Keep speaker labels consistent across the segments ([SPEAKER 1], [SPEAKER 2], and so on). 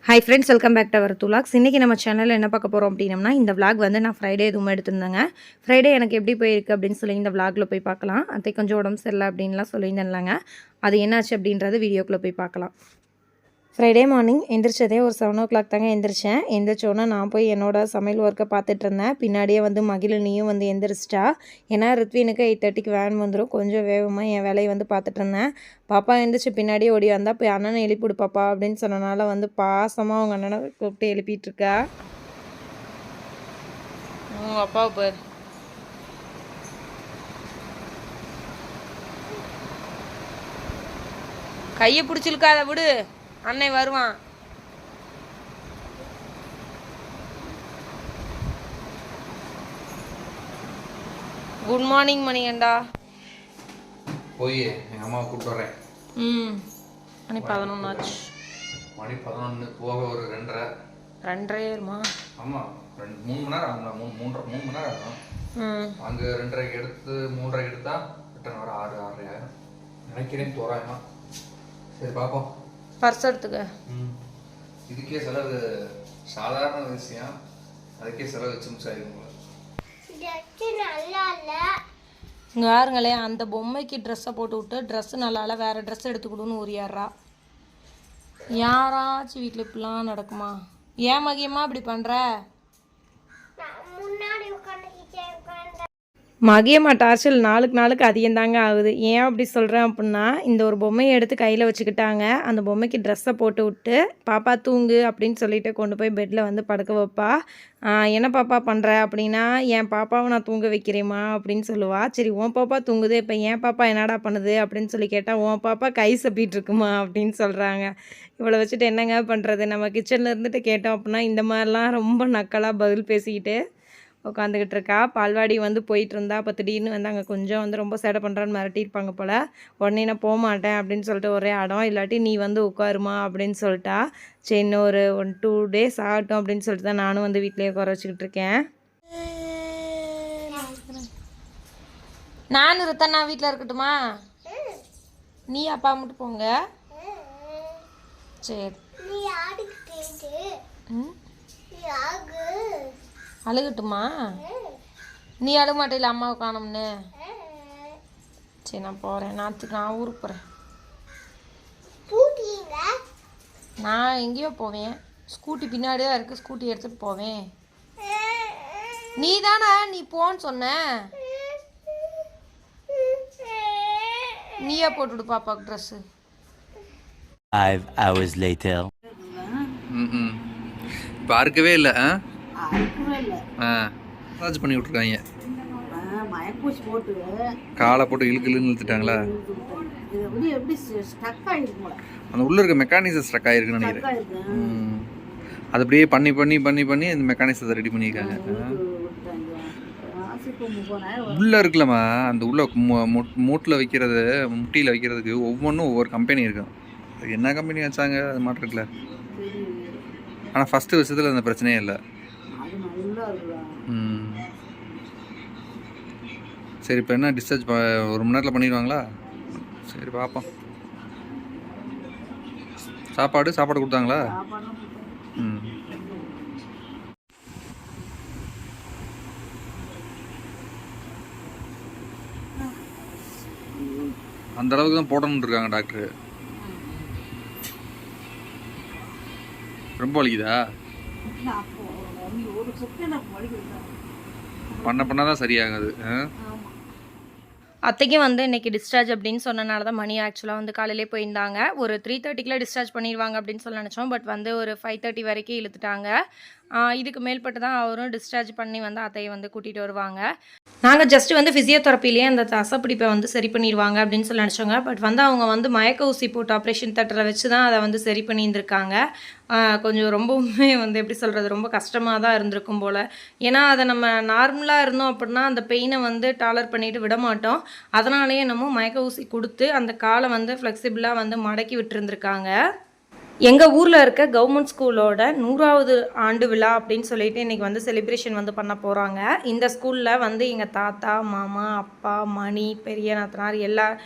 [SPEAKER 1] Hi friends, welcome back to our துலாக்ஸ். இன்றைக்கி நம்ம சேனலில் என்ன பார்க்க போகிறோம் அப்படின்னம்னா, இந்த விளாக் வந்து நான் ஃப்ரைடே எதுவும் எடுத்திருந்தேங்க. ஃப்ரைடே எனக்கு எப்படி போயிருக்கு அப்படின்னு சொல்லி இந்த விளாகில் போய் பார்க்கலாம். அத்தை கொஞ்சம் உடம்பு சரியில்லை அப்படின்லாம் சொல்லியிருந்தேன்லங்க, அது என்னாச்சு அப்படின்றது வீடியோக்குள்ளே போய் பார்க்கலாம். ஃப்ரைடே மார்னிங் எந்திரிச்சதே ஒரு 7 o'clock தாங்க எந்திரிச்சேன். எந்திரிச்சோன்னே நான் போய் என்னோடய சமையல் ஒர்க்கை பார்த்துட்டு இருந்தேன். பின்னாடியே வந்து மகிழினியும் வந்து எந்திரிச்சிட்டா. ஏன்னா ரித்வினுக்கு 8:30க்கு வேன் வந்துடும். கொஞ்சம் வேகமாக என் வேலையை வந்து பார்த்துட்டு இருந்தேன். பாப்பா எழுந்திரிச்சு பின்னாடியே ஓடி வந்தா, போய் அண்ணனை எழுப்பிவிடு பாப்பா அப்படின்னு சொன்னனால வந்து பாசமாக அவங்க அண்ணனை கூப்பிட்டு எழுப்பிட்டுருக்கா. உங்கள் அப்பாவை பாரு, கையை பிடிச்சிருக்காத விடு, அன்னை வருவான். குட் மார்னிங் மணிகண்டா.
[SPEAKER 2] போய் எங்கள் அம்மாவை கூப்பிட்டு வரேன்.
[SPEAKER 1] மணி 11 ஆச்சு.
[SPEAKER 2] மணி 11 போக ஒரு 2:30 ஆமாம், 3 மணி நேரம் ஆகுங்களா? 3 மணி நேரம் ஆகும். அங்கே 2:30க்கு எடுத்து 3:30க்கு எடுத்தா ரிட்டன் வர 6:30 ஆயிரம் நினைக்கிறேன் தோராயமா. சரி பார்ப்போம்.
[SPEAKER 1] பர்ஸ் எடுத்துக்க.
[SPEAKER 2] இதுக்கே செலவு சாதாரண விஷயம், அதுக்கே செலவு வச்சு முடிச்சாயிருங்களா?
[SPEAKER 1] இங்கே யாருங்களேன், அந்த பொம்மைக்கு ட்ரெஸ்ஸை போட்டு விட்டு ட்ரெஸ்ஸு நல்லால வேறு ட்ரெஸ் எடுத்துக்கிடுன்னு உரியாடுறா. யாராச்சும் வீட்டில் இப்படிலாம் நடக்குமா? ஏன் மகியமாக இப்படி பண்ணுற? மகியம்மா டார்ச்சல் நாளுக்கு நாளுக்கு அதிகம்தாங்க ஆகுது. ஏன் அப்படி சொல்கிறேன் அப்படின்னா, இந்த ஒரு பொம்மையை எடுத்து கையில் வச்சுக்கிட்டாங்க. அந்த பொம்மைக்கு ட்ரெஸ்ஸை போட்டு விட்டு பாப்பா தூங்கு அப்படின்னு சொல்லிட்டு கொண்டு போய் பெட்டில் வந்து படுக்க வைப்பா. என்ன பாப்பா பண்ணுற அப்படின்னா, என் பாப்பாவை நான் தூங்க வைக்கிறேம்மா அப்படின்னு சொல்லுவா. சரி உன் பாப்பா தூங்குது, இப்போ என் பாப்பா என்னடா பண்ணுது அப்படின்னு சொல்லி கேட்டால், உன் பாப்பா கை சப்பிட்டு இருக்குமா அப்படின்னு சொல்கிறாங்க. இவளை வச்சுட்டு என்னங்க பண்ணுறது? நம்ம கிச்சனில் இருந்துட்டு கேட்டோம் அப்படின்னா இந்த மாதிரிலாம் ரொம்ப நக்கலாக பதில் பேசிக்கிட்டு உட்காந்துக்கிட்டு இருக்கா. பால்வாடி வந்து போயிட்டு இருந்தா, அப்போ திடீர்னு வந்து அங்கே கொஞ்சம் வந்து ரொம்ப சேட்டை பண்ணுறான்னு மிரட்டியிருப்பாங்க போல். உடனே நான் போக மாட்டேன் அப்படின்னு சொல்லிட்டு ஒரே ஆடம். இல்லாட்டி நீ வந்து உட்காருமா அப்படின்னு சொல்லிட்டா. சரி இன்னும் ஒரு 1-2 days ஆகட்டும் அப்படின்னு சொல்லிட்டு தான் நானும் வந்து வீட்டிலேயே உட்கார வச்சுக்கிட்டு இருக்கேன். நானும் இருத்தண்ணா வீட்டில் இருக்கட்டுமா? நீ அப்பா மட்டும் போங்க. சரி அழுகட்டுமா? நீ அழுக மாட்டேல அம்மாவை காணோம்னு? சரி நான் போகிறேன். நான் ஊருக்கு போகிறேன். நான் எங்கேயோ போவேன். ஸ்கூட்டி பின்னாடி தான் இருக்குது, ஸ்கூட்டி எடுத்துகிட்டு போவேன். நீ தானே நீ போன்னு சொன்ன. நீயே போட்டுவிடு பாப்பாவுக்கு ட்ரெஸ்ஸு.
[SPEAKER 3] 5 hours later.
[SPEAKER 2] பார்க்கவே இல்லை. மசாஜ் பண்ணி விட்ருக்காங்க. காலை போட்டு இழுக்குன்னு இழுத்துட்டாங்களா? அந்த உள்ள இருக்க மெக்கானிசம் ஸ்ட்ரக் ஆகிருக்குன்னு நினைக்கிறேன். அது அப்படியே பண்ணி பண்ணி பண்ணி பண்ணி அந்த மெக்கானிசத்தை ரெடி பண்ணியிருக்காங்க. உள்ளே இருக்குல்லம்மா, அந்த உள்ள மூட்டில் வைக்கிறது, முட்டியில் வைக்கிறதுக்கு ஒவ்வொன்றும் ஒவ்வொரு கம்பெனி இருக்கும். அது என்ன கம்பெனி வச்சாங்க அது மாட்டு இருக்குல்ல. ஆனால் ஃபஸ்ட்டு விஷயத்தில் அந்த பிரச்சனையே இல்லை. சரி இப்போ என்ன டிஸ்சார்ஜ் 1 மணி நேரத்தில் பண்ணிடுவாங்களா? சரி பார்ப்போம். சாப்பாடு கொடுத்தாங்களா? அந்த அளவுக்கு தான் போடணுன்னு இருக்காங்க டாக்டரு. ரொம்ப வலிக்குதா? பண்ணாதான் சரியாகாது.
[SPEAKER 1] அத்தைக்கும் வந்து இன்றைக்கி டிஸ்சார்ஜ் அப்படின்னு சொன்னனால தான் மணி ஆக்சுவலாக வந்து காலையிலே போயிருந்தாங்க. ஒரு 3:30க்குலாம் டிஸ்சார்ஜ் பண்ணிடுவாங்க அப்படின்னு சொல்லி நினச்சோம். பட் வந்து ஒரு 5:30 வரைக்கும் இழுத்துட்டாங்க. இதுக்கு மேல்பட்டு தான் அவரும் டிஸ்சார்ஜ் பண்ணி வந்து அத்தையை வந்து கூட்டிகிட்டு வருவாங்க. நாங்கள் ஜஸ்ட்டு வந்து ஃபிசியோதெரப்பிலேயே அந்த தசைப்பிடிப்பை வந்து சரி பண்ணிடுவாங்க அப்படின்னு சொல்லி நினச்சோங்க. பட் வந்து அவங்க வந்து மயக்க ஊசி போட்டு ஆப்ரேஷன் தேட்டரை வச்சு தான் அதை வந்து சரி பண்ணியிருந்திருக்காங்க. கொஞ்சம் ரொம்பவுமே வந்து எப்படி சொல்கிறது, ரொம்ப கஷ்டமாக தான் இருந்திருக்கும் போல். ஏன்னா அதை நம்ம நார்மலாக இருந்தோம் அப்படின்னா அந்த பெயினை வந்து டாலர் பண்ணிவிட்டு விட மாட்டோம். அதனாலேயே நம்ம மயக்க ஊசி கொடுத்து அந்த காலை வந்து ஃப்ளெக்சிபிளாக வந்து மடக்கி விட்டுருந்துருக்காங்க. எங்கள் ஊரில் இருக்க கவர்மெண்ட் ஸ்கூலோட 100வது ஆண்டு விழா அப்படின்னு சொல்லிட்டு இன்றைக்கி வந்து செலிப்ரேஷன் வந்து பண்ண போகிறாங்க. இந்த ஸ்கூலில் வந்து எங்கள் தாத்தா, மாமா, அப்பா, மணி, பெரிய நாத்தனார்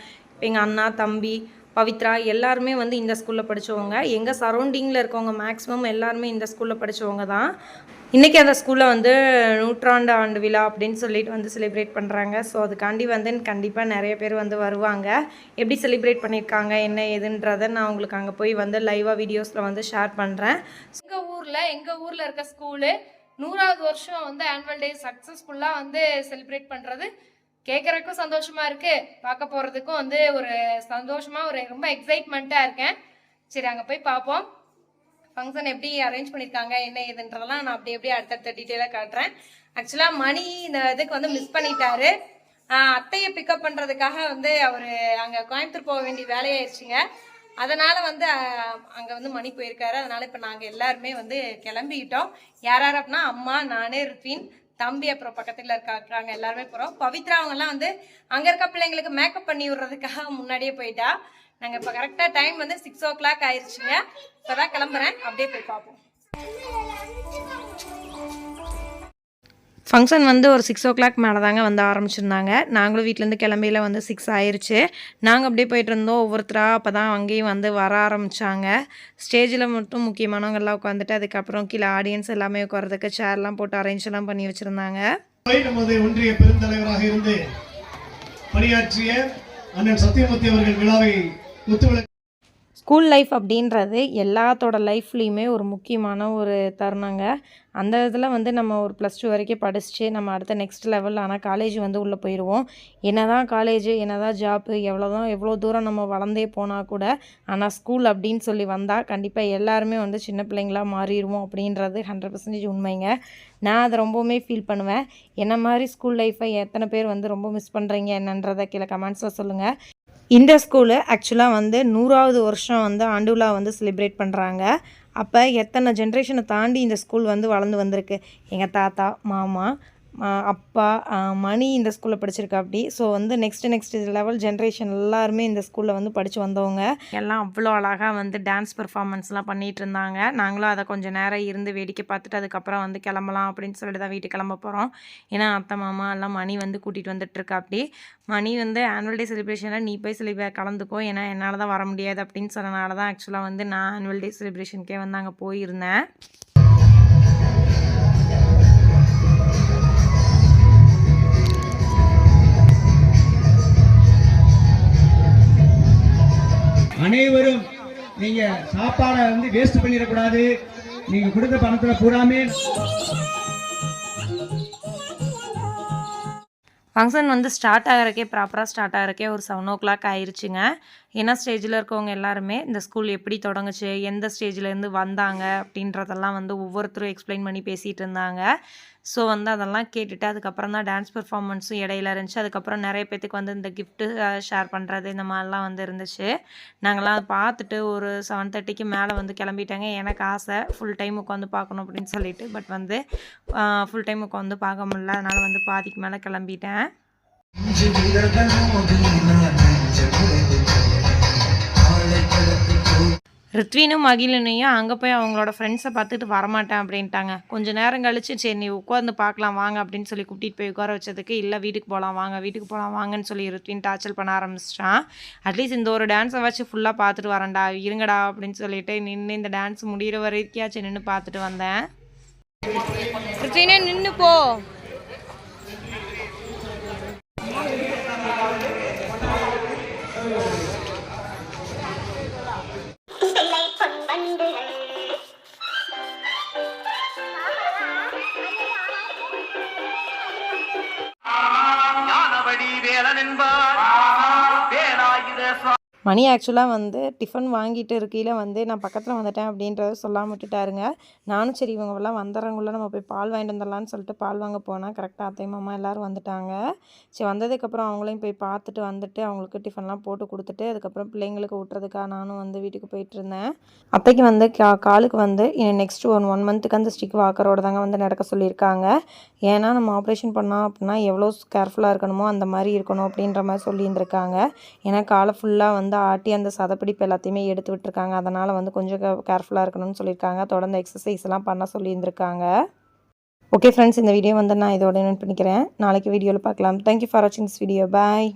[SPEAKER 1] எங்கள் அண்ணா, தம்பி, பவித்ரா எல்லாருமே வந்து இந்த ஸ்கூலில் படித்தவங்க. எங்கள் சரௌண்டிங்கில் இருக்கவங்க மேக்ஸிமம் எல்லாருமே இந்த ஸ்கூலில் படித்தவங்க தான். இன்றைக்கி அந்த ஸ்கூலில் வந்து 100ஆண்டு ஆண்டு விழா அப்படின்னு சொல்லிட்டு வந்து செலிப்ரேட் பண்ணுறாங்க. ஸோ அதுக்காண்டி வந்து கண்டிப்பாக நிறைய பேர் வந்து வருவாங்க. எப்படி செலிப்ரேட் பண்ணியிருக்காங்க என்ன ஏதுன்றதை நான் உங்களுக்கு அங்கே போய் வந்து லைவாக வீடியோஸில் வந்து ஷேர் பண்ணுறேன்.
[SPEAKER 4] எங்கள் ஊரில் இருக்க ஸ்கூலு 100வது வருஷம் வந்து ஆனுவல் டே சக்ஸஸ்ஃபுல்லாக வந்து செலிப்ரேட் பண்ணுறது கேட்குறதுக்கும் சந்தோஷமாக இருக்குது, பார்க்க போகிறதுக்கும் வந்து ஒரு சந்தோஷமாக ஒரு ரொம்ப எக்ஸைட்மெண்ட்டாக இருக்கேன். சரி அங்கே போய் பார்ப்போம் ஃபங்க்ஷன் எப்படி அரேஞ்ச் பண்ணியிருக்காங்க என்ன ஏதுன்றதெல்லாம் நான் அப்படியே அடுத்தடுத்த டீட்டெயிலாக காட்டுறேன். ஆக்சுவலாக மணி இந்த இதுக்கு வந்து மிஸ் பண்ணிட்டாரு. அத்தையை பிக்கப் பண்ணுறதுக்காக வந்து அவர் அங்கே கோயம்புத்தூர் போக வேண்டிய வேலையாயிருச்சுங்க. அதனால் வந்து அங்கே வந்து மணி போயிருக்காரு. அதனால் இப்போ நாங்கள் எல்லாருமே வந்து கிளம்பிக்கிட்டோம். யார் அப்படின்னா அம்மா, நான், ரித்வின், தம்பி, அப்புறம் பக்கத்தில் இருக்காங்க எல்லாருமே போகிறோம். பவித்ரா அவங்கெல்லாம் வந்து அங்கே இருக்க பிள்ளைங்களுக்கு மேக்கப் பண்ணி விடுறதுக்காக முன்னாடியே போயிட்டா. நாங்கள் இப்போ கரெக்டாக டைம் வந்து 6 o'clock ஆயிடுச்சுங்க. இப்போ தான் கிளம்புறேன், அப்படியே போய் பார்ப்போம்.
[SPEAKER 1] ஃபங்க்ஷன் வந்து ஒரு 6 o'clock மேலே தாங்க வந்து ஆரம்பிச்சிருந்தாங்க. நாங்களும் வீட்டிலேருந்து கிளம்பியில் வந்து 6 ஆயிடுச்சு. நாங்கள் அப்படியே போயிட்டு இருந்தோம். ஒவ்வொருத்தராக அப்போ தான் அங்கேயும் வந்து வர ஆரம்பித்தாங்க. ஸ்டேஜில் மட்டும் முக்கியமானவங்க எல்லாம் உட்காந்துட்டு அதுக்கப்புறம் கீழே ஆடியன்ஸ் எல்லாமே உட்காரதுக்கு சேர்லாம் போட்டு அரேஞ்செல்லாம் பண்ணி வச்சுருந்தாங்க.
[SPEAKER 5] நமது ஒன்றிய பெருந்தலைவராக இருந்து பணியாற்றிய அண்ணன் சத்தியமூர்த்தி அவர்கள் விழாவை முத்துவிளக்கு.
[SPEAKER 1] ஸ்கூல் லைஃப் அப்படின்றது எல்லாத்தோட லைஃப்லேயுமே ஒரு முக்கியமான ஒரு தருணங்க. அந்த இதில் வந்து நம்ம ஒரு +2 வரைக்கும் படிச்சுட்டு நம்ம அடுத்த நெக்ஸ்ட் லெவல் ஆனால் காலேஜ் வந்து உள்ளே போயிடுவோம். என்ன தான் காலேஜு என்ன தான் ஜாப்பு எவ்வளோ தூரம் நம்ம வளர்ந்தே போனால் கூட ஆனால் ஸ்கூல் அப்படின்னு சொல்லி வந்தால் கண்டிப்பாக எல்லாருமே வந்து சின்ன பிள்ளைங்களாக மாறிடுவோம் அப்படின்றது 100% உண்மைங்க. நான் அதை ரொம்பவுமே ஃபீல் பண்ணுவேன். என்ன மாதிரி ஸ்கூல் லைஃப்பை எத்தனை பேர் வந்து ரொம்ப மிஸ் பண்ணுறீங்க என்னன்றதை கீழே கமெண்ட்ஸில் சொல்லுங்கள். இந்த ஸ்கூலு ஆக்சுவலாக வந்து 100வது வருஷம் வந்து ஆண்டு விழா வந்து செலிப்ரேட் பண்ணுறாங்க. அப்போ எத்தனை ஜென்ரேஷனை தாண்டி இந்த ஸ்கூல் வந்து வளர்ந்து வந்திருக்கு. எங்கள் தாத்தா, மாமா, அப்பா, மணி இந்த ஸ்கூலில் படிச்சிருக்கா அப்படி. ஸோ வந்து நெக்ஸ்ட் லெவல் ஜென்ரேஷன் எல்லாருமே இந்த ஸ்கூலில் வந்து படித்து வந்தவங்க. எல்லாம் அவ்வளோ அழகாக வந்து டான்ஸ் பெர்ஃபார்மன்ஸ்லாம் பண்ணிகிட்டு இருந்தாங்க. நாங்களும் அதை கொஞ்சம் நேரம் இருந்து வேடிக்கை பார்த்துட்டு அதுக்கப்புறம் வந்து கிளம்பலாம் அப்படின்னு சொல்லிட்டு தான் வீட்டுக்கு கிளம்ப போகிறோம். ஏன்னா அத்தை மாமா எல்லாம் மணி வந்து கூட்டிகிட்டு வந்துட்டுருக்கா அப்படி. மணி வந்து ஆனுவல் டே செலிப்ரேஷனில் நீ போய் கலந்துக்கோ, ஏன்னா என்னால் தான் வர முடியாது அப்படின்னு சொன்னனால தான் ஆக்சுவலாக வந்து நான் ஆனுவல் டே செலிப்ரேஷனுக்கே வந்து அங்கே போயிருந்தேன்.
[SPEAKER 6] அனைவரும் நீங்க சாப்பாடை வந்து வேஸ்ட் பண்ணிடக்கூடாது. நீங்க கொடுத்த பணத்துல பூராமே
[SPEAKER 1] ஃபங்க்ஷன் வந்து ப்ராப்பராக ஸ்டார்ட் ஆகிறக்கே ஒரு 7 o'clock ஆயிடுச்சுங்க. ஏன்னா ஸ்டேஜில் இருக்கவங்க எல்லாருமே இந்த ஸ்கூல் எப்படி தொடங்குச்சு, எந்த ஸ்டேஜ்லேருந்து வந்தாங்க அப்படின்றதெல்லாம் வந்து ஒவ்வொருத்தரும் எக்ஸ்பிளைன் பண்ணி பேசிகிட்டு இருந்தாங்க. ஸோ வந்து அதெல்லாம் கேட்டுட்டு அதுக்கப்புறம் தான் டான்ஸ் பெர்ஃபார்மன்ஸும் இடையில இருந்துச்சு. அதுக்கப்புறம் நிறைய பேத்துக்கு வந்து இந்த கிஃப்ட்டு ஷேர் பண்ணுறது இந்த மாதிரிலாம் வந்து இருந்துச்சு. நாங்கள்லாம் அதை பார்த்துட்டு ஒரு 7:30க்கு மேலே வந்து கிளம்பிட்டாங்க. எனக்கு ஆசை ஃபுல் டைம் உட்காந்து பார்க்கணும் அப்படின்னு சொல்லிட்டு. பட் வந்து ஃபுல் டைம் உட்காந்து பார்க்க முடியல. அதனால் வந்து பாதிக்கு மேலே கிளம்பிட்டேன். ரித்வினும் மகிழினையும் அங்கே போய் அவங்களோட ஃப்ரெண்ட்ஸை பார்த்துட்டு வரமாட்டேன் அப்படின்ட்டாங்க. கொஞ்சம் நேரம் கழிச்சு சரி நீ உட்காந்து பார்க்கலாம் வாங்க அப்படின்னு சொல்லி கூட்டிகிட்டு போய் உட்கார வச்சதுக்கு இல்லை வீட்டுக்கு போகலாம் வாங்கன்னு சொல்லி ரித்வின் டார்ச்சல் பண்ண ஆரம்பிச்சிட்டான். அட்லீஸ்ட் இந்த ஒரு டான்ஸை வச்சு ஃபுல்லாக பார்த்துட்டு வரேன்டா இருங்கடா அப்படின்னு சொல்லிட்டு நின்று இந்த டான்ஸ் முடிகிற வரைக்காச்சும் நின்று பார்த்துட்டு வந்தேன். ரித்வினே நின்று போ. மணி ஆக்சுவலாக வந்து டிஃபன் வாங்கிட்டு இருக்கையில் வந்து நான் பக்கத்தில் வந்துட்டேன் அப்படின்றத சொல்லாமல் விட்டுட்டாருங்க. நானும் சரி இவங்கெல்லாம் வந்துடுறவங்கள நம்ம போய் பால் வாங்கிட்டு வந்துடலான்னு சொல்லிட்டு பால் வாங்க போனால் கரெக்டாக அத்தை மாமா எல்லோரும் வந்துட்டாங்க. சரி வந்ததுக்கப்புறம் அவங்களையும் போய் பார்த்துட்டு வந்துட்டு அவங்களுக்கு டிஃபன்லாம் போட்டு கொடுத்துட்டு அதுக்கப்புறம் பிள்ளைங்களுக்கு விட்டுறதுக்காக நானும் வந்து வீட்டுக்கு போயிட்டு இருந்தேன். அத்தைக்கு வந்து காலுக்கு வந்து நெக்ஸ்ட் 1 மந்த்துக்கு அந்த ஸ்டிக் வாக்கரோடு தாங்க வந்து நடக்க சொல்லியிருக்காங்க. ஏன்னா நம்ம ஆப்ரேஷன் பண்ணோம் அப்படின்னா எவ்வளோ கேர்ஃபுல்லாக இருக்கணுமோ அந்த மாதிரி இருக்கணும் அப்படின்ற மாதிரி சொல்லியிருந்திருக்காங்க. ஏன்னா காலை ஃபுல்லாக வந்து ஆட்டி அந்த சதப்பிடிப்பு எல்லாத்தையுமே எடுத்து விட்டுருக்காங்க. அதனால் வந்து கொஞ்சம் கேர்ஃபுல்லாக இருக்கணும்னு சொல்லியிருக்காங்க. தொடர்ந்து எக்ஸசைஸ்லாம் பண்ண சொல்லியிருந்திருக்காங்க. ஓகே ஃப்ரெண்ட்ஸ், இந்த வீடியோ வந்து நான் இதோட எண்ட் பண்ணிக்கிறேன். நாளைக்கு வீடியோவில் பார்க்கலாம். தேங்க்யூ ஃபார் வாட்சிங் திஸ் வீடியோ. பாய்.